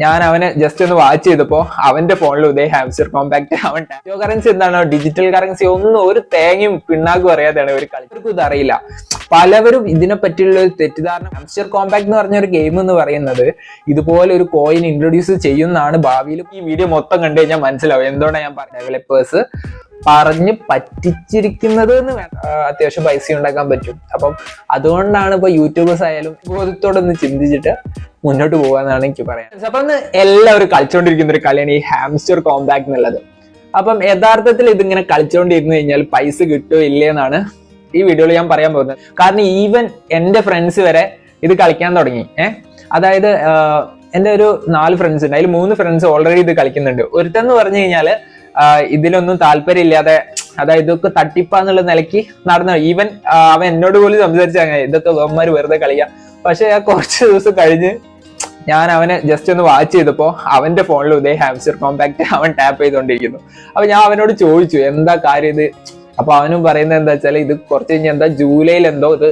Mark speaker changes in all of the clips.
Speaker 1: ഞാൻ അവനെ ജസ്റ്റ് ഒന്ന് വാച്ച് ചെയ്തപ്പോ അവന്റെ ഫോണിൽ ഉദയ ഹാംസ്റ്റർ കോമ്പാക്ട് അവൻ ക്രിപ്റ്റോ കറൻസി എന്താണോ ഡിജിറ്റൽ കറൻസി ഒന്നും ഒരു തേങ്ങയും പിണ്ണാക്കും അറിയാതെയാണ് ഒരു കളി. അവർക്കും ഇതറിയില്ല. പലവരും ഇതിനെ പറ്റിയുള്ള ഒരു തെറ്റിദ്ധാരണ. ഹാംസ്റ്റർ കോമ്പാക്ട് എന്ന് പറഞ്ഞ ഒരു ഗെയിം എന്ന് പറയുന്നത് ഇതുപോലെ ഒരു കോയിൻ ഇൻട്രൊഡ്യൂസ് ചെയ്യുന്നതാണ്. ഭാവിയിൽ ഈ വീഡിയോ മൊത്തം കണ്ടു കഴിഞ്ഞാൽ മനസ്സിലാവും എന്തുകൊണ്ടാണ് ഞാൻ പറഞ്ഞത്. ഡെവലപ്പേഴ്സ് പറഞ്ഞ് പറ്റിച്ചിരിക്കുന്നത് എന്ന് അത്യാവശ്യം പൈസ ഉണ്ടാക്കാൻ പറ്റും. അപ്പം അതുകൊണ്ടാണ് ഇപ്പൊ യൂട്യൂബേഴ്സ് ആയാലും ബോധത്തോടൊന്ന് ചിന്തിച്ചിട്ട് മുന്നോട്ട് പോകാന്നാണ് എനിക്ക് പറയാൻ. അപ്പം എല്ലാവരും കളിച്ചുകൊണ്ടിരിക്കുന്ന ഒരു കളിയാണ് ഈ ഹാംസ്റ്റർ കോമ്പാക്ട് എന്നുള്ളത്. അപ്പം യഥാർത്ഥത്തിൽ ഇതിങ്ങനെ കളിച്ചുകൊണ്ടിരുന്നു കഴിഞ്ഞാൽ പൈസ കിട്ടുമോ ഇല്ലേന്നാണ് ഈ വീഡിയോയിൽ ഞാൻ പറയാൻ പോകുന്നത്. കാരണം ഈവൻ എന്റെ ഫ്രണ്ട്സ് വരെ ഇത് കളിക്കാൻ തുടങ്ങി. അതായത് എന്റെ ഒരു 4 ഫ്രണ്ട്സ് ഉണ്ട്. അതിൽ 3 ഫ്രണ്ട്സ് ഓൾറെഡി ഇത് കളിക്കുന്നുണ്ട്. ഒരുത്തെന്ന് പറഞ്ഞു കഴിഞ്ഞാല് ഇതിലൊന്നും താല്പര്യമില്ലാതെ, അതായത് ഇതൊക്കെ തട്ടിപ്പാന്നുള്ള നിലയ്ക്ക് നടന്നു. ഈവൻ അവൻ എന്നോട് പോലും സംസാരിച്ച ഇതൊക്കെ വേന്മാര് വെറുതെ കളിക്കാം. പക്ഷെ കുറച്ച് ദിവസം കഴിഞ്ഞ് ഞാൻ അവനെ ജസ്റ്റ് ഒന്ന് വാച്ച് ചെയ്തപ്പോ അവന്റെ ഫോണിൽ ഉദയ ഹാംസ്റ്റർ കോമ്പാക്ട് അവൻ ടാപ്പ് ചെയ്തുകൊണ്ടിരിക്കുന്നു. അപ്പൊ ഞാൻ അവനോട് ചോദിച്ചു എന്താ കാര്യം ഇത്. അപ്പൊ അവനും പറയുന്നത് എന്താ വെച്ചാൽ ഇത് കുറച്ച് കഴിഞ്ഞാൽ എന്താ ജൂലൈയിൽ എന്തോ ഇത്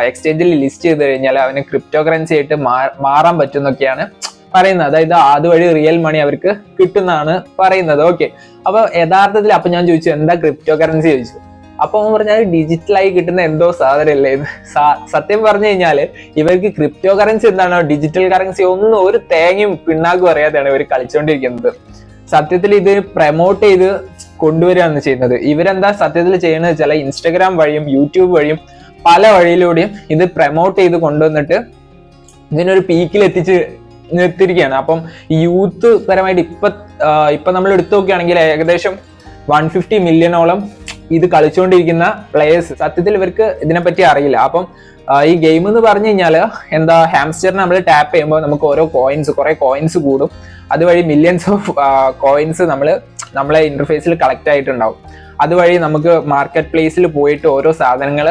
Speaker 1: എക്സ്ചേഞ്ചിൽ ലിസ്റ്റ് ചെയ്ത് കഴിഞ്ഞാൽ അവന് ക്രിപ്റ്റോ കറൻസി ആയിട്ട് മാറാൻ പറ്റുന്നൊക്കെയാണ് പറയുന്നത്. അതായത് അതുവഴി റിയൽ മണി അവർക്ക് കിട്ടുന്നതാണ് പറയുന്നത്. ഓക്കെ, അപ്പൊ യഥാർത്ഥത്തിൽ അപ്പൊ ഞാൻ ചോദിച്ചു എന്താ ക്രിപ്റ്റോ കറൻസി ചോദിച്ചു. അപ്പൊ അവൻ പറഞ്ഞാൽ ഡിജിറ്റലായി കിട്ടുന്ന എന്തോ സാധനമല്ലേ ഇത്. സത്യം പറഞ്ഞു കഴിഞ്ഞാല് ഇവർക്ക് ക്രിപ്റ്റോ കറൻസി എന്താണോ ഡിജിറ്റൽ കറൻസി ഒന്നും ഒരു തേങ്ങയും പിണ്ണാക്കും അറിയാതെയാണ് ഇവർ കളിച്ചുകൊണ്ടിരിക്കുന്നത്. സത്യത്തിൽ ഇത് പ്രൊമോട്ട് ചെയ്ത് കൊണ്ടുവരികയാണ് ചെയ്യുന്നത്. ഇവരെന്താ സത്യത്തിൽ ചെയ്യുന്നത് വെച്ചാൽ ഇൻസ്റ്റഗ്രാം വഴിയും യൂട്യൂബ് വഴിയും പല വഴിയിലൂടെയും ഇത് പ്രൊമോട്ട് ചെയ്ത് കൊണ്ടുവന്നിട്ട് ഇതിനൊരു പീക്കിൽ നിർത്തിയിരിക്കുകയാണ്. അപ്പം യൂത്ത് പരമായിട്ട് ഇപ്പൊ നമ്മൾ എടുത്തു നോക്കുകയാണെങ്കിൽ ഏകദേശം 150 മില്യണോളം ഇത് കളിച്ചുകൊണ്ടിരിക്കുന്ന പ്ലേയേഴ്സ്. സത്യത്തിൽ ഇവർക്ക് ഇതിനെപ്പറ്റി അറിയില്ല. അപ്പം ഈ ഗെയിം എന്ന് പറഞ്ഞു കഴിഞ്ഞാല് എന്താ, ഹാംസ്റ്ററിനെ നമ്മൾ ടാപ്പ് ചെയ്യുമ്പോൾ നമുക്ക് കുറെ കോയിൻസ് കൂടും. അതുവഴി മില്യൺസ് ഓഫ് കോയിൻസ് നമ്മളെ ഇന്റർഫേസിൽ കളക്ട് ആയിട്ടുണ്ടാവും. അതുവഴി നമുക്ക് മാർക്കറ്റ് പ്ലേസിൽ പോയിട്ട് ഓരോ സാധനങ്ങൾ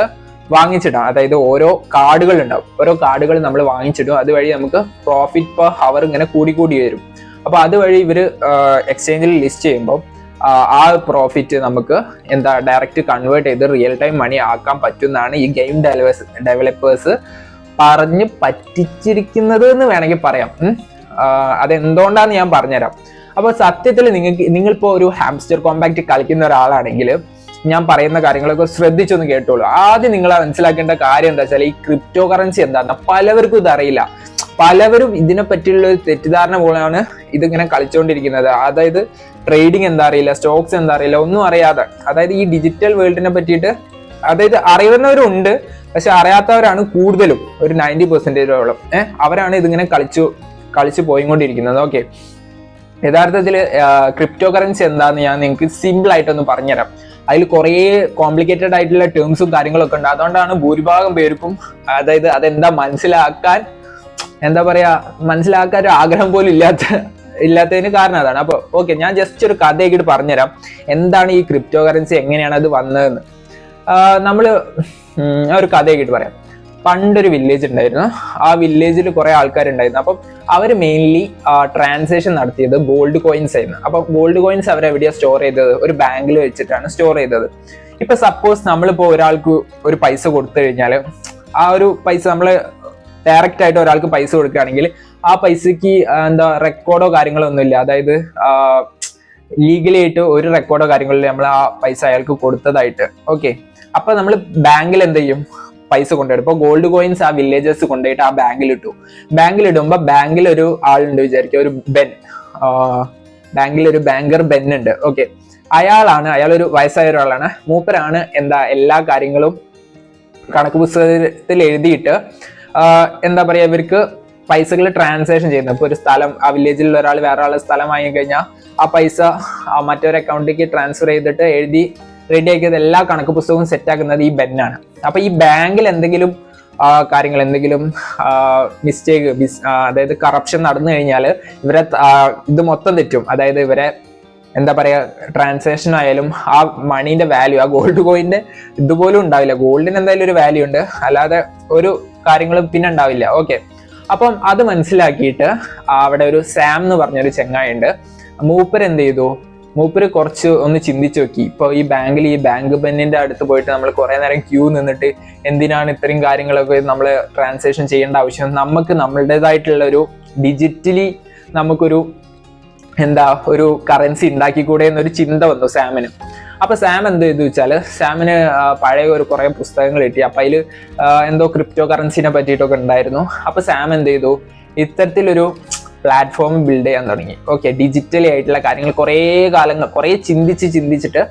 Speaker 1: വാങ്ങിച്ചിടാം. അതായത് ഓരോ കാർഡുകൾ ഉണ്ടാവും. ഓരോ കാർഡുകൾ നമ്മൾ വാങ്ങിച്ചിടും. അതുവഴി നമുക്ക് പ്രോഫിറ്റ് പെർ ഹവർ ഇങ്ങനെ കൂടി വരും. അപ്പൊ അതുവഴി ഇവര് എക്സ്ചേഞ്ചിൽ ലിസ്റ്റ് ചെയ്യുമ്പോൾ ആ പ്രോഫിറ്റ് നമുക്ക് ഡയറക്റ്റ് കൺവേർട്ട് ചെയ്ത് റിയൽ ടൈം മണി ആക്കാൻ പറ്റുന്നതാണ് ഈ ഗെയിം ഡെവലപ്പേഴ്സ് പറഞ്ഞ് പറ്റിച്ചിരിക്കുന്നത് എന്ന് വേണമെങ്കിൽ പറയാം. അതെന്തുകൊണ്ടാന്ന് ഞാൻ പറഞ്ഞുതരാം. അപ്പൊ സത്യത്തിൽ നിങ്ങളിപ്പോ ഒരു ഹാംസ്റ്റർ കോമ്പാക്ട് കളിക്കുന്ന ഒരാളാണെങ്കിൽ ഞാൻ പറയുന്ന കാര്യങ്ങളൊക്കെ ശ്രദ്ധിച്ചൊന്ന് കേട്ടോളൂ. ആദ്യം നിങ്ങൾ മനസ്സിലാക്കേണ്ട കാര്യം എന്താ വെച്ചാൽ ഈ ക്രിപ്റ്റോ കറൻസി എന്താണെന്ന് പലവർക്കും ഇതറിയില്ല. പലവരും ഇതിനെ പറ്റിയുള്ള ഒരു തെറ്റിദ്ധാരണ പോലെയാണ് ഇതിങ്ങനെ കളിച്ചുകൊണ്ടിരിക്കുന്നത്. അതായത് ട്രേഡിങ് എന്താ അറിയില്ല, സ്റ്റോക്സ് എന്താ അറിയില്ല, ഒന്നും അറിയാതെ. അതായത് ഈ ഡിജിറ്റൽ വേൾഡിനെ പറ്റിയിട്ട് അതായത് അറിയുന്നവരുണ്ട്, പക്ഷെ അറിയാത്തവരാണ് കൂടുതലും. ഒരു 90%ഓളം അവരാണ് ഇതിങ്ങനെ കളിച്ചു പോയിക്കൊണ്ടിരിക്കുന്നത്. ഓക്കെ, യഥാർത്ഥത്തിൽ ക്രിപ്റ്റോ കറൻസി എന്താന്ന് ഞാൻ നിങ്ങൾക്ക് സിമ്പിൾ ആയിട്ടൊന്ന് പറഞ്ഞുതരാം. അതിൽ കുറേ കോംപ്ലിക്കേറ്റഡ് ആയിട്ടുള്ള ടേംസും കാര്യങ്ങളൊക്കെ ഉണ്ട്. അതുകൊണ്ടാണ് ഭൂരിഭാഗം പേർക്കും അതായത് അതെന്താ മനസ്സിലാക്കാൻ ഒരു ആഗ്രഹം പോലും ഇല്ലാത്തതിന് കാരണം അതാണ്. അപ്പൊ ഓക്കെ, ഞാൻ ജസ്റ്റ് ഒരു കഥയാക്കിയിട്ട് പറഞ്ഞുതരാം എന്താണ് ഈ ക്രിപ്റ്റോ കറൻസി, എങ്ങനെയാണ് അത് വന്നതെന്ന്. ഒരു കഥയാക്കിയിട്ട് പറയാം. പണ്ടൊരു വില്ലേജ് ഉണ്ടായിരുന്നു. ആ വില്ലേജിൽ കുറെ ആൾക്കാരുണ്ടായിരുന്നു. അപ്പം അവർ മെയിൻലി ട്രാൻസാക്ഷൻ നടത്തിയത് ഗോൾഡ് കോയിൻസ് ആയിരുന്നു. അപ്പൊ ഗോൾഡ് കോയിൻസ് അവരെവിടെയാണ് സ്റ്റോർ ചെയ്തത്? ഒരു ബാങ്കിൽ വെച്ചിട്ടാണ് സ്റ്റോർ ചെയ്തത്. ഇപ്പൊ സപ്പോസ് നമ്മളിപ്പോ ഒരാൾക്ക് ഒരു പൈസ കൊടുത്തു കഴിഞ്ഞാൽ ആ ഒരു പൈസ നമ്മൾ ഡയറക്റ്റ് ആയിട്ട് ഒരാൾക്ക് പൈസ കൊടുക്കുകയാണെങ്കിൽ ആ പൈസക്ക് റെക്കോർഡോ കാര്യങ്ങളോ ഒന്നും ഇല്ല. അതായത് ലീഗലി ആയിട്ട് ഒരു റെക്കോർഡോ കാര്യങ്ങളില്ല നമ്മൾ ആ പൈസ അയാൾക്ക് കൊടുത്തതായിട്ട്. ഓക്കെ, അപ്പൊ നമ്മൾ ബാങ്കിൽ എന്ത് ചെയ്യും? പൈസ കൊണ്ടുപോയി. ഇപ്പൊ ഗോൾഡ് കോയിൻസ് ആ വില്ലേജേഴ്സ് കൊണ്ടുപോയിട്ട് ആ ബാങ്കിൽ ഇടുമ്പോ ബാങ്കിൽ ഒരു ആളുണ്ട് വിചാരിക്കുക, ഒരു ബെൻ. ബാങ്കിൽ ഒരു ബാങ്കർ ബെൻ ഉണ്ട്. ഓക്കെ, അയാളൊരു വയസ്സായ ഒരാളാണ്. മൂപ്പരാണ് എല്ലാ കാര്യങ്ങളും കണക്ക് പുസ്തകത്തിൽ എഴുതിയിട്ട് ഇവർക്ക് പൈസകൾ ട്രാൻസാക്ഷൻ ചെയ്യുന്നത്. ഇപ്പൊ ഒരു സ്ഥലം, ആ വില്ലേജിലുള്ള ഒരാൾ വേറെ ആളുടെ സ്ഥലം വാങ്ങി കഴിഞ്ഞാൽ ആ പൈസ മറ്റൊരു അക്കൗണ്ടിലേക്ക് ട്രാൻസ്ഫർ ചെയ്തിട്ട് എഴുതി റെഡിയാക്കിയത് എല്ലാ കണക്ക് പുസ്തകവും സെറ്റാക്കുന്നത് ഈ ബെന്നാണ്. അപ്പൊ ഈ ബാങ്കിൽ എന്തെങ്കിലും കാര്യങ്ങൾ, എന്തെങ്കിലും മിസ്റ്റേക്ക്, അതായത് കറപ്ഷൻ നടന്നു കഴിഞ്ഞാൽ ഇവരെ ഇത് മൊത്തം തെറ്റും. അതായത് ഇവരെ ട്രാൻസാക്ഷൻ ആയാലും ആ മണീന്റെ വാല്യൂ, ആ ഗോൾഡ് കോയിന്റെ ഇതുപോലും ഉണ്ടാവില്ല. ഗോൾഡിന് എന്തായാലും ഒരു വാല്യൂ ഉണ്ട്, അല്ലാതെ ഒരു കാര്യങ്ങളും പിന്നെ ഉണ്ടാവില്ല. ഓക്കെ, അപ്പം അത് മനസ്സിലാക്കിയിട്ട് അവിടെ ഒരു സാം എന്ന് പറഞ്ഞൊരു ചെങ്ങായി ഉണ്ട്. മൂപ്പർ എന്ത് ചെയ്തു? മൂപ്പര് കുറച്ച് ഒന്ന് ചിന്തിച്ചു നോക്കി. ഇപ്പൊ ഈ ബാങ്ക് ബെന്നിന്റെ അടുത്ത് പോയിട്ട് നമ്മൾ കുറെ നേരം ക്യൂ നിന്നിട്ട് എന്തിനാണ് ഇത്രയും കാര്യങ്ങളൊക്കെ നമ്മൾ ട്രാൻസാക്ഷൻ ചെയ്യേണ്ട ആവശ്യം? നമുക്ക് നമ്മളുടേതായിട്ടുള്ള ഒരു ഡിജിറ്റലി നമുക്കൊരു ഒരു കറൻസി ഉണ്ടാക്കിക്കൂടെ എന്നൊരു ചിന്ത വന്നു സാമിന്. അപ്പൊ സാം എന്ത് ചെയ്തു വെച്ചാല് സാമിന് പഴയ കുറെ പുസ്തകങ്ങൾ കിട്ടി. അപ്പൊ അതിൽ ക്രിപ്റ്റോ കറൻസിനെ പറ്റിയിട്ടൊക്കെ ഉണ്ടായിരുന്നു. അപ്പൊ സാം എന്ത് ചെയ്തു, ഇത്തരത്തിലൊരു പ്ലാറ്റ്ഫോം ബിൽഡ് ചെയ്യാൻ തുടങ്ങി. ഓക്കെ, ഡിജിറ്റലി ആയിട്ടുള്ള കാര്യങ്ങൾ കുറെ ചിന്തിച്ചിട്ട്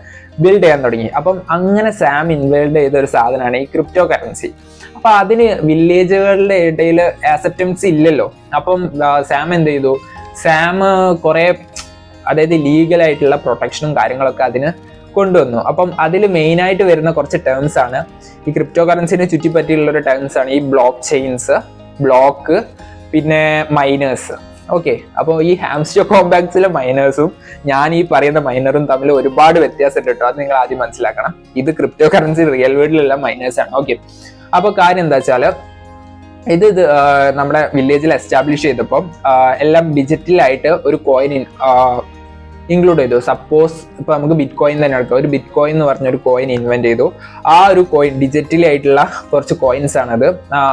Speaker 1: ബിൽഡ് ചെയ്യാൻ തുടങ്ങി. അപ്പം അങ്ങനെ സാം ഇൻവെൽഡ് ചെയ്ത ഒരു സാധനമാണ് ഈ ക്രിപ്റ്റോ കറൻസി. അപ്പൊ അതിന് വില്ലേജുകളുടെ ഇടയിൽ ആക്സെപ്റ്റൻസ് ഇല്ലല്ലോ. അപ്പം സാം എന്ത് ചെയ്തു, സാം കുറെ ലീഗലായിട്ടുള്ള പ്രൊട്ടക്ഷനും കാര്യങ്ങളൊക്കെ അതിന് കൊണ്ടുവന്നു. അപ്പം അതിൽ മെയിൻ ആയിട്ട് വരുന്ന കുറച്ച് ടേംസ് ആണ് ഈ ക്രിപ്റ്റോ കറൻസിനെ ചുറ്റിപ്പറ്റിയുള്ള ഒരു ടേംസ് ആണ് ഈ ബ്ലോക്ക് ചെയിൻസ്, ബ്ലോക്ക്, പിന്നെ മൈനേഴ്സ്. ഓക്കെ, അപ്പോൾ ഈ ഹാംസ്റ്റർ കോമ്പാക്ട്സിലെ മൈനേഴ്സും ഞാൻ ഈ പറയുന്ന മൈനറും തമ്മിൽ ഒരുപാട് വ്യത്യാസമുണ്ട് കേട്ടോ. അത് നിങ്ങൾ ആദ്യം മനസ്സിലാക്കണം. ഇത് ക്രിപ്റ്റോ കറൻസി റിയൽ വേൾഡിലുള്ള മൈനേഴ്സ് ആണ്. ഓക്കെ, അപ്പോൾ കാര്യം എന്താ വെച്ചാൽ ഇത് നമ്മുടെ വില്ലേജിൽ എസ്റ്റാബ്ലിഷ് ചെയ്തപ്പോൾ എല്ലാം ഡിജിറ്റലായിട്ട് ഒരു കോയിൻ ഇൻക്ലൂഡ് ചെയ്തു. സപ്പോസ് ഇപ്പൊ നമുക്ക് ബിറ്റ് കോയിൻ തന്നെ എടുക്കാം. ഒരു ബിറ്റ് കോയിൻ എന്ന് പറഞ്ഞ ഒരു കോയിൻ ഇൻവെന്റ് ചെയ്തു. ആ ഒരു കോയിൻ ഡിജിറ്റലി ആയിട്ടുള്ള കുറച്ച് കോയിൻസ് ആണത്.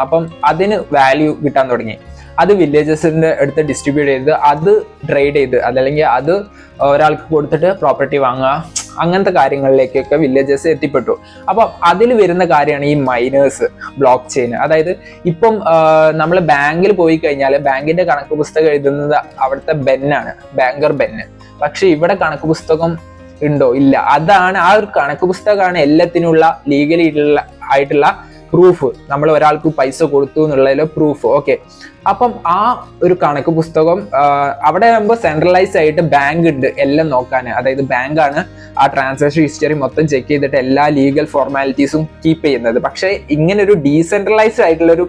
Speaker 1: അപ്പം അതിന് വാല്യൂ കിട്ടാൻ തുടങ്ങി. അത് വില്ലേജസിന്റെ അടുത്ത് ഡിസ്ട്രിബ്യൂട്ട് ചെയ്ത് അത് ട്രേഡ് ചെയ്ത് അതല്ലെങ്കിൽ അത് ഒരാൾക്ക് കൊടുത്തിട്ട് പ്രോപ്പർട്ടി വാങ്ങുക, അങ്ങനത്തെ കാര്യങ്ങളിലേക്കൊക്കെ വില്ലേജസ് എത്തിപ്പെട്ടു. അപ്പം അതിൽ വരുന്ന കാര്യമാണ് ഈ മൈനേഴ്സ്, ബ്ലോക്ക് ചെയിൻ. അതായത് ഇപ്പം നമ്മൾ ബാങ്കിൽ പോയി കഴിഞ്ഞാൽ ബാങ്കിന്റെ കണക്ക് പുസ്തകം എഴുതുന്നത് അവിടുത്തെ ബെന്നാണ്, ബാങ്കർ ബെന്ന്. പക്ഷെ ഇവിടെ കണക്ക് പുസ്തകം ഉണ്ടോ? ഇല്ല. അതാണ് ആ ഒരു കണക്ക് പുസ്തകമാണ് എല്ലാത്തിനുള്ള ലീഗലി ആയിട്ടുള്ള പ്രൂഫ്. നമ്മൾ ഒരാൾക്ക് പൈസ കൊടുത്തു എന്നുള്ളതിലെ പ്രൂഫ്. ഓക്കെ, അപ്പം ആ ഒരു കണക്ക് പുസ്തകം അവിടെ ആകുമ്പോൾ സെൻട്രലൈസ് ആയിട്ട് ബാങ്ക് ഉണ്ട് എല്ലാം നോക്കാൻ. അതായത് ബാങ്കാണ് ആ ട്രാൻസാക്ഷൻ ഹിസ്റ്ററി മൊത്തം ചെക്ക് ചെയ്തിട്ട് എല്ലാ ലീഗൽ ഫോർമാലിറ്റീസും കീപ്പ് ചെയ്യുന്നത്. പക്ഷെ ഇങ്ങനെ ഒരു ഡീസെൻട്രലൈസ്ഡ് ആയിട്ടുള്ള ഒരു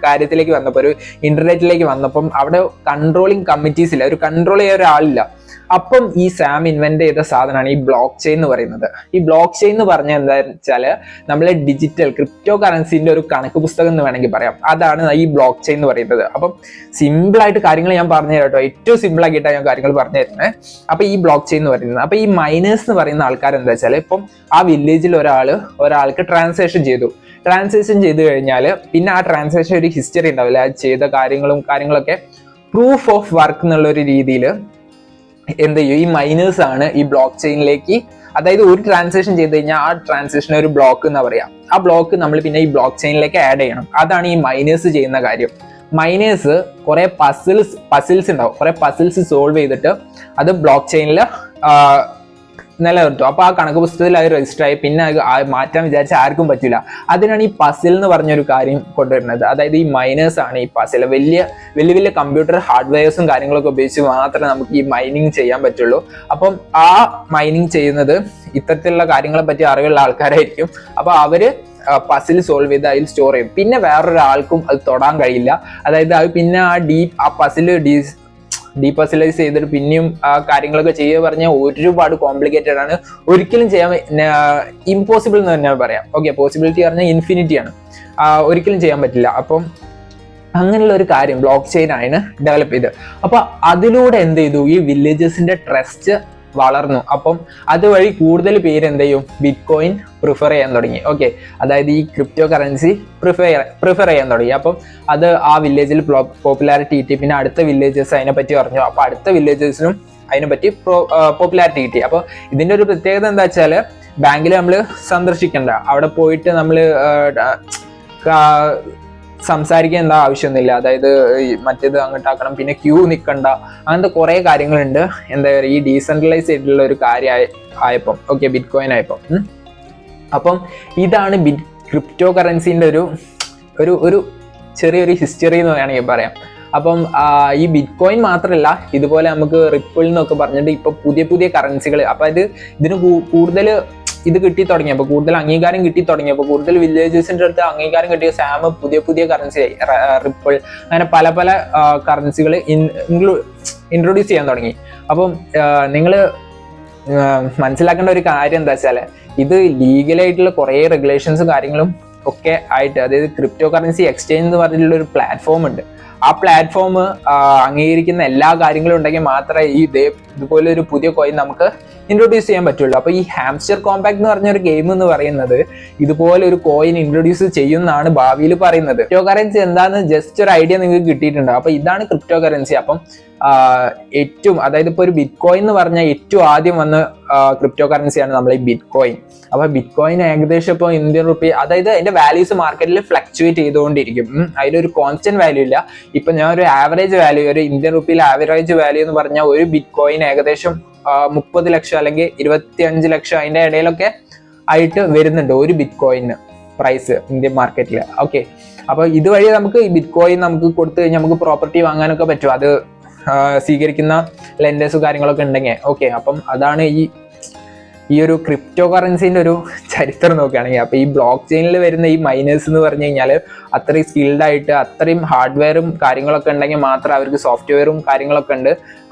Speaker 1: കാര്യത്തിലേക്ക് വന്നപ്പോൾ, ഒരു ഇന്റർനെറ്റിലേക്ക് വന്നപ്പം അവിടെ കൺട്രോളിങ് കമ്മിറ്റീസ് ഇല്ല, ഒരു കൺട്രോൾ ചെയ്യാൻ ഒരാളില്ല. അപ്പം ഈ സാം ഇൻവെന്റ് ചെയ്ത സാധനമാണ് ഈ ബ്ലോക്ക് ചെയിൻ എന്ന് പറയുന്നത്. ഈ ബ്ലോക്ക് ചെയിൻ എന്ന് പറഞ്ഞാൽ എന്താണെന്ന് വെച്ചാല് നമ്മളെ ഡിജിറ്റൽ ക്രിപ്റ്റോ കറൻസിന്റെ ഒരു കണക്ക് പുസ്തകം എന്ന് വേണമെങ്കിൽ പറയാം. അതാണ് ഈ ബ്ലോക്ക് ചെയിൻ എന്ന് പറയുന്നത്. അപ്പം സിമ്പിൾ ആയിട്ട് കാര്യങ്ങൾ ഞാൻ പറഞ്ഞു തരാം കേട്ടോ. ഏറ്റവും സിമ്പിൾ ആക്കിയിട്ടാണ് ഞാൻ കാര്യങ്ങൾ പറഞ്ഞു തരുന്നത്. അപ്പൊ ഈ ബ്ലോക്ക് ചെയിൻ എന്ന് പറയുന്നത്, അപ്പൊ ഈ മൈനേഴ്സ് എന്ന് പറയുന്ന ആൾക്കാർ എന്താ വെച്ചാൽ ഇപ്പം ആ വില്ലേജിൽ ഒരാൾക്ക് ട്രാൻസാക്ഷൻ ചെയ്തു കഴിഞ്ഞാൽ പിന്നെ ആ ട്രാൻസാക്ഷൻ ഒരു ഹിസ്റ്ററി ഉണ്ടാവില്ല. അത് ചെയ്ത കാര്യങ്ങളൊക്കെ പ്രൂഫ് ഓഫ് വർക്ക് എന്നുള്ള ഒരു രീതിയിൽ എന്ത് ചെയ്യും, ഈ മൈനേഴ്സ് ആണ് ഈ ബ്ലോക്ക് ചെയിനിലേക്ക്, അതായത് ഒരു ട്രാൻസാക്ഷൻ ചെയ്ത് കഴിഞ്ഞാൽ ആ ട്രാൻസാക്ഷൻ ഒരു ബ്ലോക്ക് എന്ന് പറയാം. ആ ബ്ലോക്ക് നമ്മൾ പിന്നെ ഈ ബ്ലോക്ക് ചെയിനിലേക്ക് ആഡ് ചെയ്യണം. അതാണ് ഈ മൈനേഴ്സ് ചെയ്യുന്ന കാര്യം. മൈനേഴ്സ് കുറെ പസിൽസ് ഉണ്ടാവും. കുറെ പസിൽസ് സോൾവ് ചെയ്തിട്ട് അത് ബ്ലോക്ക് ചെയിനിൽ നിലനിർത്തും. അപ്പൊ ആ കണക്ക് പുസ്തകത്തിൽ അത് രജിസ്റ്റർ ആയി പിന്നെ മാറ്റാൻ വിചാരിച്ച ആർക്കും പറ്റില്ല. അതിനാണ് ഈ പസിൽ എന്ന് പറഞ്ഞൊരു കാര്യം കൊണ്ടുവരുന്നത്. അതായത് ഈ മൈനേഴ്സ് ആണ് ഈ പസിൽ. വലിയ കമ്പ്യൂട്ടർ ഹാർഡ്വെയർസും കാര്യങ്ങളൊക്കെ ഉപയോഗിച്ച് മാത്രമേ നമുക്ക് ഈ മൈനിങ് ചെയ്യാൻ പറ്റുള്ളൂ. അപ്പം ആ മൈനിങ് ചെയ്യുന്നത് ഇത്തരത്തിലുള്ള കാര്യങ്ങളെ പറ്റി അറിവുള്ള ആൾക്കാരായിരിക്കും. അപ്പൊ അവര് പസിൽ സോൾവ് ചെയ്ത് അതിൽ സ്റ്റോർ ചെയ്യും. പിന്നെ വേറൊരാൾക്കും അത് തൊടാൻ കഴിയില്ല. അതായത് അത് പിന്നെ ആ പസിൽ ഡീപസിലൈസ് ചെയ്തിട്ട് പിന്നെയും ആ കാര്യങ്ങളൊക്കെ ചെയ്യുക പറഞ്ഞാൽ ഒരുപാട് കോംപ്ലിക്കേറ്റഡ് ആണ്. ഒരിക്കലും ചെയ്യാൻ ഇമ്പോസിബിൾ എന്ന് തന്നെ പറയാം. ഓക്കെ, പോസിബിലിറ്റി പറഞ്ഞാൽ ഇൻഫിനിറ്റിയാണ്, ഒരിക്കലും ചെയ്യാൻ പറ്റില്ല. അപ്പം അങ്ങനെയുള്ള ഒരു കാര്യം ബ്ലോക്ക് ചെയിൻ ആണ് ഡെവലപ്പ് ചെയ്ത്. അപ്പൊ അതിലൂടെ എന്ത് ചെയ്തു, ഈ വില്ലേജസിന്റെ ട്രസ്റ്റ് വളർന്നു. അപ്പം അതുവഴി കൂടുതൽ പേര് എന്ത് ചെയ്യും, ബിറ്റ് കോയിൻ പ്രിഫർ ചെയ്യാൻ തുടങ്ങി. ഓക്കെ, അതായത് ഈ ക്രിപ്റ്റോ കറൻസി പ്രിഫർ ചെയ്യാൻ തുടങ്ങി. അപ്പം അത് ആ വില്ലേജിൽ പോപ്പുലാരിറ്റി കിട്ടി. പിന്നെ അടുത്ത വില്ലേജസ് അതിനെപ്പറ്റി പറഞ്ഞു. അപ്പൊ അടുത്ത വില്ലേജസിനും അതിനെപ്പറ്റി പോപ്പുലാരിറ്റി കിട്ടി. അപ്പോൾ ഇതിന്റെ ഒരു പ്രത്യേകത എന്താ വെച്ചാൽ ബാങ്കിൽ നമ്മൾ സന്ദർശിക്കണ്ട, അവിടെ പോയിട്ട് നമ്മൾ സംസാരിക്കാൻ എന്താ ആവശ്യമൊന്നുമില്ല. അതായത് മറ്റേത് അങ്ങോട്ടാക്കണം, പിന്നെ ക്യൂ നിൽക്കണ്ട, അങ്ങനത്തെ കുറെ കാര്യങ്ങളുണ്ട്. എന്താ പറയുക, ഈ ഡീസെൻട്രലൈസ് ആയിട്ടുള്ള ഒരു കാര്യം ആയപ്പം, ഓക്കെ, ബിറ്റ് കോയിൻ ആയപ്പം. അപ്പം ഇതാണ് ക്രിപ്റ്റോ കറൻസിന്റെ ഒരു ചെറിയൊരു ഹിസ്റ്ററി എന്ന് വേണമെങ്കിൽ പറയാം. അപ്പം ഈ ബിറ്റ് കോയിൻ മാത്രമല്ല, ഇതുപോലെ നമുക്ക് റിപ്പിൾ എന്നൊക്കെ പറഞ്ഞിട്ട് ഇപ്പൊ പുതിയ കറൻസികൾ, അപ്പൊ ഇതിന് കൂടുതൽ ഇത് കിട്ടി തുടങ്ങിയപ്പോൾ, കൂടുതൽ അംഗീകാരം കിട്ടി തുടങ്ങിയപ്പോൾ, കൂടുതൽ വില്ലേജസിന്റെ അടുത്ത് അംഗീകാരം കിട്ടിയ സാം പുതിയ കറൻസി ആയി, റിപ്പിൾ, അങ്ങനെ പല കറൻസികൾ ഇൻട്രൊഡ്യൂസ് ചെയ്യാൻ തുടങ്ങി. അപ്പം നിങ്ങൾ മനസ്സിലാക്കേണ്ട ഒരു കാര്യം എന്താ വെച്ചാൽ ഇത് ലീഗലായിട്ടുള്ള കുറേ റെഗുലേഷൻസും കാര്യങ്ങളും ഒക്കെ ആയിട്ട്, അതായത് ക്രിപ്റ്റോ കറൻസി എക്സ്ചേഞ്ച് എന്ന് പറഞ്ഞിട്ടുള്ള ഒരു പ്ലാറ്റ്ഫോം ഉണ്ട്. ആ പ്ലാറ്റ്ഫോം അംഗീകരിക്കുന്ന എല്ലാ കാര്യങ്ങളും ഉണ്ടെങ്കിൽ മാത്രമേ ഇതുപോലെ ഒരു പുതിയ കോയിൻ നമുക്ക് ഇൻട്രൊഡ്യൂസ് ചെയ്യാൻ പറ്റുള്ളൂ. അപ്പൊ ഈ ഹാംസ്റ്റർ കോമ്പാക്ട് എന്ന് പറഞ്ഞ ഒരു ഗെയിം എന്ന് പറയുന്നത് ഇതുപോലെ ഒരു കോയിൻ ഇൻട്രൊഡ്യൂസ് ചെയ്യുന്നതാണ് ഭാവിയിൽ പറയുന്നത്. ക്രിപ്റ്റോ കറൻസി എന്താന്ന് ജസ്റ്റ് ഒരു ഐഡിയ നിങ്ങൾക്ക് കിട്ടിയിട്ടുണ്ടോ? അപ്പൊ ഇതാണ് ക്രിപ്റ്റോ കറൻസി. അപ്പം ഏറ്റവും, അതായത് ഇപ്പോൾ ഒരു ബിറ്റ് കോയിൻ എന്ന് പറഞ്ഞാൽ ഏറ്റവും ആദ്യം വന്ന ക്രിപ്റ്റോ കറൻസിയാണ് നമ്മൾ ഈ ബിറ്റ് കോയിൻ. അപ്പൊ ബിറ്റ് കോയിൻ ഏകദേശം ഇപ്പോൾ ഇന്ത്യൻ റുപ്പി, അതായത് അതിന്റെ വാല്യൂസ് മാർക്കറ്റിൽ ഫ്ലക്ച്വേറ്റ് ചെയ്തുകൊണ്ടിരിക്കും. അതിലൊരു കോൺസ്റ്റന്റ് വാല്യൂ ഇല്ല. ഇപ്പൊ ഞാൻ ഒരു ആവറേജ് വാല്യൂ, ഒരു ഇന്ത്യൻ റുപ്പിയിൽ ആവറേജ് വാല്യൂ എന്ന് പറഞ്ഞാൽ ഒരു ബിറ്റ് കോയിൻ ഏകദേശം 30 ലക്ഷം അല്ലെങ്കിൽ 25 ലക്ഷം അതിന്റെ ഇടയിലൊക്കെ ആയിട്ട് വരുന്നുണ്ട് ഒരു ബിറ്റ് കോയിന് പ്രൈസ് ഇന്ത്യൻ മാർക്കറ്റിൽ. ഓക്കെ, അപ്പൊ ഇതുവഴി നമുക്ക് ഈ ബിറ്റ് കോയിൻ നമുക്ക് കൊടുത്തു കഴിഞ്ഞാൽ നമുക്ക് പ്രോപ്പർട്ടി വാങ്ങാനൊക്കെ പറ്റും, അത് സ്വീകരിക്കുന്ന ലെൻഡേഴ്സ് കാര്യങ്ങളൊക്കെ ഉണ്ടെങ്കിൽ. ഓക്കെ, അപ്പം അതാണ് ഈ ഒരു ക്രിപ്റ്റോ കറൻസിന്റെ ഒരു ചരിത്രം നോക്കുകയാണെങ്കിൽ. അപ്പൊ ഈ ബ്ലോക്ക് ചെയിനിൽ വരുന്ന ഈ മൈനേഴ്സ് എന്ന് പറഞ്ഞു കഴിഞ്ഞാൽ അത്രയും സ്കിൽഡ് ആയിട്ട് അത്രയും ഹാർഡ്വെയറും കാര്യങ്ങളൊക്കെ ഉണ്ടെങ്കിൽ മാത്രം അവർക്ക്, സോഫ്റ്റ്വെയറും കാര്യങ്ങളൊക്കെ ഉണ്ട്,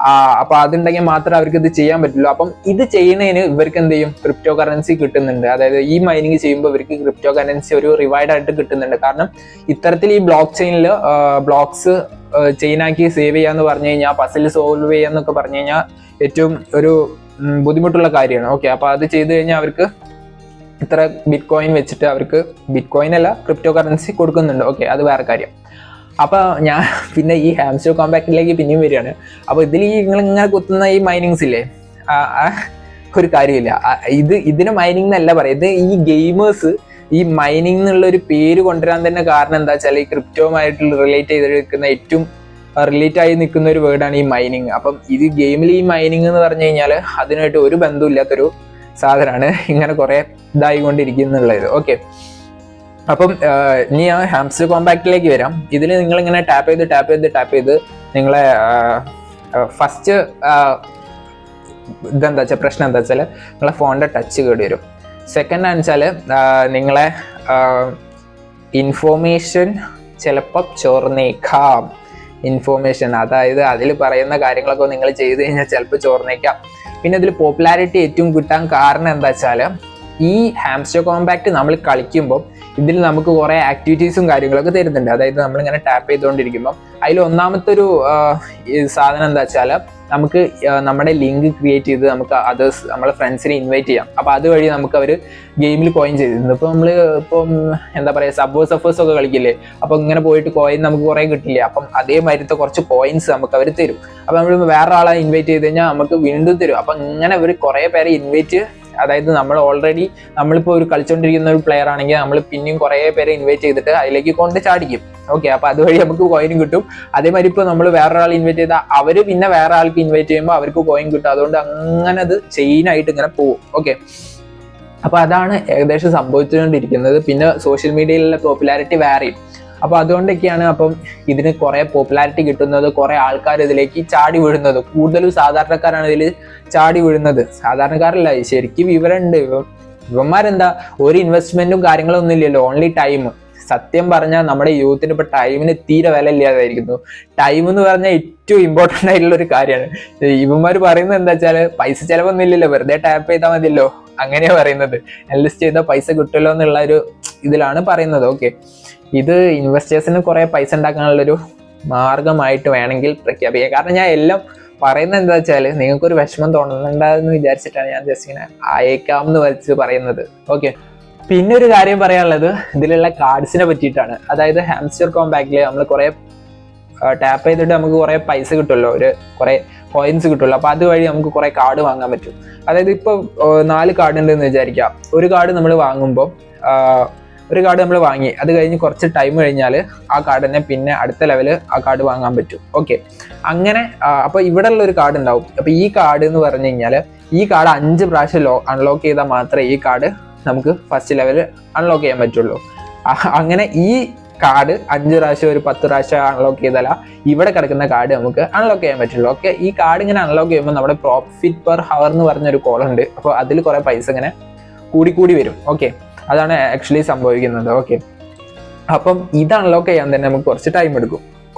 Speaker 1: അപ്പൊ അതുണ്ടെങ്കിൽ മാത്രം അവർക്ക് ഇത് ചെയ്യാൻ പറ്റുള്ളൂ. അപ്പം ഇത് ചെയ്യുന്നതിന് ഇവർക്ക് എന്ത് ചെയ്യും, ക്രിപ്റ്റോ കറൻസി കിട്ടുന്നുണ്ട്. അതായത് ഈ മൈനിങ് ചെയ്യുമ്പോൾ ഇവർക്ക് ക്രിപ്റ്റോ കറൻസി ഒരു റിവാർഡ് ആയിട്ട് കിട്ടുന്നുണ്ട്. കാരണം ഇത്തരത്തിൽ ഈ ബ്ലോക്ക് ചെയിനിൽ ബ്ലോക്സ് ചെയിനാക്കി സേവ് ചെയ്യാന്ന് പറഞ്ഞു കഴിഞ്ഞാൽ, പസിൽ സോൾവ് ചെയ്യാന്നൊക്കെ പറഞ്ഞു കഴിഞ്ഞാൽ ഏറ്റവും ഒരു ബുദ്ധിമുട്ടുള്ള കാര്യമാണ്. ഓക്കെ, അപ്പൊ അത് ചെയ്തു കഴിഞ്ഞാൽ അവർക്ക് ഇത്ര ബിറ്റ് കോയിൻ വെച്ചിട്ട് അവർക്ക് ബിറ്റ് കോയിൻ അല്ല ക്രിപ്റ്റോ കറൻസി കൊടുക്കുന്നുണ്ട്. ഓക്കെ, അത് വേറെ കാര്യം. അപ്പൊ ഞാൻ പിന്നെ ഈ ഹാംസ്റ്റർ കോമ്പാക്റ്റിലേക്ക് പിന്നെയും വരികയാണ്. അപ്പൊ ഇതിൽ നിങ്ങൾ ഇങ്ങനെ കുത്തുന്ന ഈ മൈനിങ്സ് ഇല്ലേ, ഒരു കാര്യമില്ല. ഇതിന് മൈനിങ് എന്നല്ല പറയാം. ഇത് ഈ ഗെയിമേഴ്സ് ഈ മൈനിങ് എന്നുള്ള ഒരു പേര് കൊണ്ടുവരാൻ തന്നെ കാരണം എന്താ വെച്ചാൽ ഈ ക്രിപ്റ്റോമായിട്ട് റിലേറ്റ് ചെയ്തെടുക്കുന്ന ഏറ്റവും റിലേറ്റ് ആയി നിൽക്കുന്ന ഒരു വേർഡാണ് ഈ മൈനിങ്. അപ്പം ഇത് ഗെയിമിൽ ഈ മൈനിങ് എന്ന് പറഞ്ഞു കഴിഞ്ഞാൽ അതിനായിട്ട് ഒരു ബന്ധമില്ലാത്തൊരു സാധനമാണ്, ഇങ്ങനെ കുറെ ഇതായിക്കൊണ്ടിരിക്കുന്നുള്ളത്. ഓക്കെ, അപ്പം ഇനി ആ ഹാംസ്റ്റർ കോമ്പാക്റ്റിലേക്ക് വരാം. ഇതിൽ നിങ്ങൾ ഇങ്ങനെ ടാപ്പ് ചെയ്ത് നിങ്ങളെ ഫസ്റ്റ് ഇതെന്താ വെച്ചാൽ പ്രശ്നം എന്താ വെച്ചാൽ നിങ്ങളെ ഫോണിന്റെ ടച്ച് കേടി വരും. സെക്കൻഡ് ആണെന്ന് വെച്ചാൽ നിങ്ങളെ ഇൻഫോർമേഷൻ ചിലപ്പോൾ ചോർന്നേക്കാം. ഇൻഫോർമേഷൻ, അതായത് അതിൽ പറയുന്ന കാര്യങ്ങളൊക്കെ നിങ്ങൾ ചെയ്ത് കഴിഞ്ഞാൽ ചിലപ്പോൾ ചോർന്നേക്കാം. പിന്നെ ഇതിൽ പോപ്പുലാരിറ്റി ഏറ്റവും കിട്ടാൻ കാരണം എന്താ വെച്ചാൽ ഈ ഹാംസ്റ്റർ കോമ്പാക്റ്റ് നമ്മൾ കളിക്കുമ്പോൾ ഇതിൽ നമുക്ക് കുറേ ആക്ടിവിറ്റീസും കാര്യങ്ങളൊക്കെ തരുന്നുണ്ട്. അതായത് നമ്മളിങ്ങനെ ടാപ്പ് ചെയ്തുകൊണ്ടിരിക്കുമ്പോൾ അതിൽ ഒന്നാമത്തെ ഒരു സാധനം എന്താ വെച്ചാൽ നമുക്ക് നമ്മുടെ ലിങ്ക് ക്രിയേറ്റ് ചെയ്ത് നമുക്ക് അതേഴ്സ് നമ്മളെ ഫ്രണ്ട്സിനെ ഇൻവൈറ്റ് ചെയ്യാം. അപ്പോൾ അതുവഴി നമുക്ക് അവർ ഗെയിമിൽ കോയിൻ ചെയ്തിരുന്നു. ഇപ്പോൾ നമ്മൾ ഇപ്പം എന്താ പറയുക, സബ്വേഴ്സ് ഒക്കെ കളിക്കില്ലേ, അപ്പോൾ ഇങ്ങനെ പോയിട്ട് കോയിൻ നമുക്ക് കുറേ കിട്ടില്ലേ, അപ്പം അതേമാതിരത്തെ കുറച്ച് കോയിൻസ് നമുക്ക് അവർ തരും. അപ്പോൾ നമ്മൾ വേറെ ആളെ ഇൻവൈറ്റ് ചെയ്ത് കഴിഞ്ഞാൽ നമുക്ക് വീണ്ടും തരും. അപ്പം ഇങ്ങനെ അവർ കുറേ പേരെ ഇൻവൈറ്റ്, അതായത് നമ്മളിപ്പോൾ ഒരു കളിച്ചുകൊണ്ടിരിക്കുന്ന ഒരു പ്ലെയർ ആണെങ്കിൽ നമ്മൾ പിന്നെയും കുറേ പേരെ ഇൻവൈറ്റ് ചെയ്തിട്ട് അതിലേക്ക് കൊണ്ട് ചാടിക്കും. ഓക്കെ, അപ്പൊ അതുവഴി നമുക്ക് കോയിനും കിട്ടും. അതേമാതിരി ഇപ്പോൾ നമ്മൾ വേറൊരാൾ ഇൻവൈറ്റ് ചെയ്താൽ അവര് പിന്നെ വേറെ ആൾക്ക് ഇൻവൈറ്റ് ചെയ്യുമ്പോൾ അവർക്ക് കോയിൻ കിട്ടും. അതുകൊണ്ട് അങ്ങനെ അത് ചെയിനായിട്ട് ഇങ്ങനെ പോകും. ഓക്കെ, അപ്പൊ അതാണ് ഏകദേശം സംഭവിച്ചുകൊണ്ടിരിക്കുന്നത്. പിന്നെ സോഷ്യൽ മീഡിയയിലുള്ള പോപ്പുലാരിറ്റി വേറെയും. അപ്പൊ അതുകൊണ്ടൊക്കെയാണ് അപ്പം ഇതിന് കുറെ പോപ്പുലാരിറ്റി കിട്ടുന്നത്, കുറെ ആൾക്കാർ ഇതിലേക്ക് ചാടി വീഴുന്നത്. കൂടുതലും സാധാരണക്കാരാണ് ഇതിൽ ചാടി വീഴുന്നത്. സാധാരണക്കാരല്ല, ശരിക്കും വിവരമുണ്ട്. ഇവന്മാരെന്താ ഒരു ഇൻവെസ്റ്റ്മെന്റും കാര്യങ്ങളൊന്നും ഇല്ലല്ലോ, ഓൺലി ടൈം. സത്യം പറഞ്ഞാൽ നമ്മുടെ യൂത്തിന് ഇപ്പൊ ടൈമിന് തീരെ വില ഇല്ലാതായിരിക്കുന്നു. ടൈം എന്ന് പറഞ്ഞാൽ ഏറ്റവും ഇമ്പോർട്ടന്റ് ആയിട്ടുള്ള ഒരു കാര്യമാണ്. ഇവന്മാര് പറയുന്നത് എന്താ വെച്ചാല് പൈസ ചെലവൊന്നും ഇല്ലല്ലോ, വെറുതെ ടാപ്പ് ചെയ്താൽ മതിയല്ലോ, അങ്ങനെയാ പറയുന്നത്. അനലിസ്റ്റ് ചെയ്താൽ പൈസ കിട്ടുമല്ലോ എന്നുള്ള ഒരു ഇതിലാണ് പറയുന്നത്. ഓക്കെ, ഇത് ഇൻവെസ്റ്റേഴ്സിന് കുറെ പൈസ ഉണ്ടാക്കാനുള്ളൊരു മാർഗമായിട്ട് വേണമെങ്കിൽ പ്രഖ്യാപിക്കാം. കാരണം ഞാൻ എല്ലാം പറയുന്നത് എന്താ വെച്ചാല് നിങ്ങൾക്കൊരു വിഷമം തോന്നണ്ടെന്ന് വിചാരിച്ചിട്ടാണ് ഞാൻ ജസ്റ്റ് ഇങ്ങനെ അയക്കാം എന്ന് വെച്ച് പറയുന്നത്. ഓക്കെ, പിന്നെ ഒരു കാര്യം പറയാനുള്ളത് ഇതിലുള്ള കാർഡ്സിനെ പറ്റിയിട്ടാണ്. അതായത് ഹാംസ്റ്റർ കോമ്പാക്റ്റില് നമ്മൾ കുറെ ടാപ്പ് ചെയ്തിട്ട് നമുക്ക് കുറെ പൈസ കിട്ടുമല്ലോ, കുറെ കോയിൻസ് കിട്ടുമല്ലോ. അപ്പൊ അതുവഴി നമുക്ക് കുറെ കാർഡ് വാങ്ങാൻ പറ്റും. അതായത് ഇപ്പൊ 4 കാർഡ് ഉണ്ടെന്ന് വിചാരിക്കാം. ഒരു കാർഡ് നമ്മൾ വാങ്ങുമ്പോൾ ഒരു കാർഡ് നമ്മൾ വാങ്ങി, അത് കഴിഞ്ഞ് കുറച്ച് ടൈം കഴിഞ്ഞാൽ ആ കാർഡ് തന്നെ പിന്നെ അടുത്ത ലെവല് ആ കാർഡ് വാങ്ങാൻ പറ്റും. ഓക്കെ, അങ്ങനെ അപ്പൊ ഇവിടെ ഉള്ള ഒരു കാർഡ് ഉണ്ടാവും. അപ്പൊ ഈ കാർഡ് എന്ന് പറഞ്ഞു കഴിഞ്ഞാൽ ഈ കാർഡ് 5 പ്രാവശ്യം അൺലോക്ക് ചെയ്താൽ മാത്രമേ ഈ കാർഡ് നമുക്ക് ഫസ്റ്റ് ലെവൽ അൺലോക്ക് ചെയ്യാൻ പറ്റുള്ളൂ. അങ്ങനെ ഈ കാർഡ് 5 പ്രാവശ്യം ഒരു 10 പ്രാവശ്യം അൺലോക്ക് ചെയ്താലാ ഇവിടെ കിടക്കുന്ന കാർഡ് നമുക്ക് അൺലോക്ക് ചെയ്യാൻ പറ്റുള്ളൂ. ഓക്കെ, ഈ കാർഡ് ഇങ്ങനെ അൺലോക്ക് ചെയ്യുമ്പോൾ നമ്മുടെ പ്രോഫിറ്റ് പെർ ഹവർ എന്ന് പറഞ്ഞൊരു കോളുണ്ട്. അപ്പോൾ അതിൽ കുറെ പൈസ ഇങ്ങനെ കൂടി വരും. ഓക്കെ, അതാണ് ആക്ച്വലി സംഭവിക്കുന്നത്. ഓക്കെ, അപ്പം ഇത് അൺലോക്ക് ചെയ്യാൻ തന്നെ നമുക്ക് കുറച്ച് ടൈം എടുക്കും. അപ്പോൾ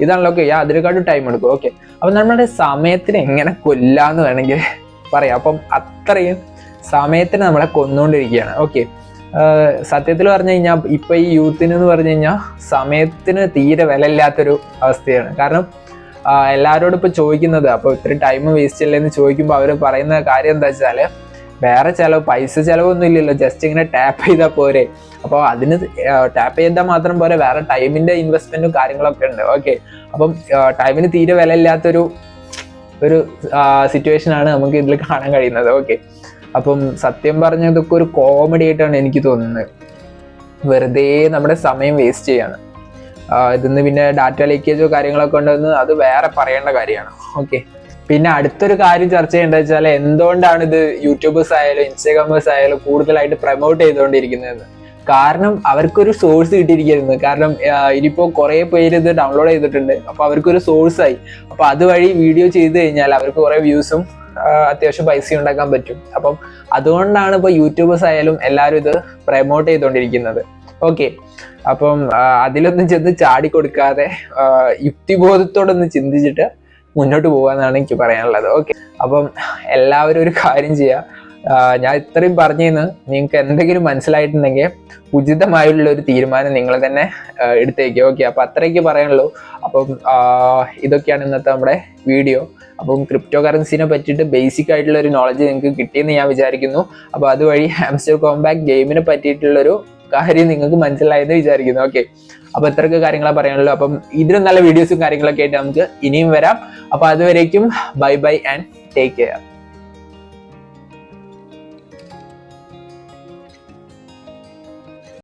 Speaker 1: ഇത് അൺലോക്ക് ചെയ്യാൻ അതിനെക്കാട്ടും ടൈം എടുക്കും. ഓക്കെ, അപ്പം നമ്മുടെ സമയത്തിന് എങ്ങനെ കൊല്ലാന്ന് വേണമെങ്കിൽ പറയാം. അപ്പം അത്രയും സമയത്തിന് നമ്മളെ കൊന്നുകൊണ്ടിരിക്കുകയാണ്. ഓക്കെ, സത്യത്തിൽ പറഞ്ഞു കഴിഞ്ഞാൽ ഇപ്പൊ ഈ യൂത്തിന് എന്ന് പറഞ്ഞു കഴിഞ്ഞാൽ സമയത്തിന് തീരെ വില ഇല്ലാത്തൊരു അവസ്ഥയാണ്. കാരണം എല്ലാവരോടും ഇപ്പൊ ചോദിക്കുന്നത്, അപ്പൊ ഇത്രയും ടൈം വേസ്റ്റ് അല്ലേ എന്ന് ചോദിക്കുമ്പോൾ അവർ പറയുന്ന കാര്യം എന്താ വെച്ചാല് വേറെ പൈസ ചെലവൊന്നും ഇല്ലല്ലോ, ജസ്റ്റ് ഇങ്ങനെ ടാപ്പ് ചെയ്താൽ പോരെ. അപ്പോൾ അതിന് ടാപ്പ് ചെയ്താൽ മാത്രം പോരെ, വേറെ ടൈമിന്റെ ഇൻവെസ്റ്റ്മെന്റും കാര്യങ്ങളൊക്കെ ഉണ്ട്. ഓക്കെ, അപ്പം ടൈമിന് തീരെ വില ഇല്ലാത്തൊരു സിറ്റുവേഷൻ ആണ് നമുക്ക് ഇതിൽ കാണാൻ കഴിയുന്നത്. ഓക്കെ, അപ്പം സത്യം പറഞ്ഞതൊക്കെ ഒരു കോമഡി ആയിട്ടാണ് എനിക്ക് തോന്നുന്നത്. വെറുതെ നമ്മുടെ സമയം വേസ്റ്റ് ചെയ്യാണ്. ഇതിന്ന് പിന്നെ ഡാറ്റ ലീക്കേജോ കാര്യങ്ങളൊക്കെ ഉണ്ടെന്ന് അത് വേറെ പറയേണ്ട കാര്യമാണ്. ഓക്കെ, പിന്നെ അടുത്തൊരു കാര്യം ചർച്ച ചെയ്യേണ്ടത് വെച്ചാൽ എന്തുകൊണ്ടാണ് ഇത് യൂട്യൂബേഴ്സ് ആയാലും ഇൻസ്റ്റാഗ്രാമേഴ്സ് ആയാലും കൂടുതലായിട്ട് പ്രൊമോട്ട് ചെയ്തുകൊണ്ടിരിക്കുന്നത്. കാരണം അവർക്കൊരു സോഴ്സ് കിട്ടിയിരിക്കുന്നത്. കാരണം ഇനിയിപ്പോൾ കുറേ പേര് ഇത് ഡൗൺലോഡ് ചെയ്തിട്ടുണ്ട്, അപ്പോൾ അവർക്കൊരു സോഴ്സായി. അപ്പോൾ അതുവഴി വീഡിയോ ചെയ്ത് കഴിഞ്ഞാൽ അവർക്ക് കുറേ വ്യൂസും അത്യാവശ്യം പൈസ ഉണ്ടാക്കാൻ പറ്റും. അപ്പം അതുകൊണ്ടാണ് ഇപ്പോൾ യൂട്യൂബേഴ്സ് ആയാലും എല്ലാവരും ഇത് പ്രൊമോട്ട് ചെയ്തുകൊണ്ടിരിക്കുന്നത്. ഓക്കെ, അപ്പം അതിലൊന്നും ചെന്ന് ചാടിക്കൊടുക്കാതെ യുക്തിബോധത്തോടൊന്ന് ചിന്തിച്ചിട്ട് മുന്നോട്ട് പോകാന്നാണ് എനിക്ക് പറയാനുള്ളത്. ഓക്കെ, അപ്പം എല്ലാവരും ഒരു കാര്യം ചെയ്യുക. ഞാൻ ഇത്രയും പറഞ്ഞിരുന്നു, നിങ്ങൾക്ക് എന്തെങ്കിലും മനസ്സിലായിട്ടുണ്ടെങ്കിൽ ഉചിതമായുള്ള ഒരു തീരുമാനം നിങ്ങൾ തന്നെ എടുത്തേക്കുക. ഓക്കെ, അപ്പം അത്രയ്ക്ക് പറയാനുള്ളൂ. അപ്പം ഇതൊക്കെയാണ് ഇന്നത്തെ നമ്മുടെ വീഡിയോ. അപ്പം ക്രിപ്റ്റോ കറൻസിനെ പറ്റിയിട്ട് ബേസിക് ആയിട്ടുള്ള ഒരു നോളജ് നിങ്ങൾക്ക് കിട്ടിയെന്ന് ഞാൻ വിചാരിക്കുന്നു. അപ്പോൾ അതുവഴി ഹാംസ്റ്റർ കോംപാക്ട് ഗെയിമിനെ പറ്റിയിട്ടുള്ളൊരു കാര്യം നിങ്ങൾക്ക് മനസ്സിലായെന്ന് വിചാരിക്കുന്നു. ഓക്കെ, അപ്പൊ ഇത്രയൊക്കെ കാര്യങ്ങളാണ് പറയാനുള്ളൂ. അപ്പം ഇതിലും നല്ല വീഡിയോസും കാര്യങ്ങളൊക്കെ ആയിട്ട് നമുക്ക് ഇനിയും വരാം. അപ്പൊ അതുവരേക്കും bye bye and take care.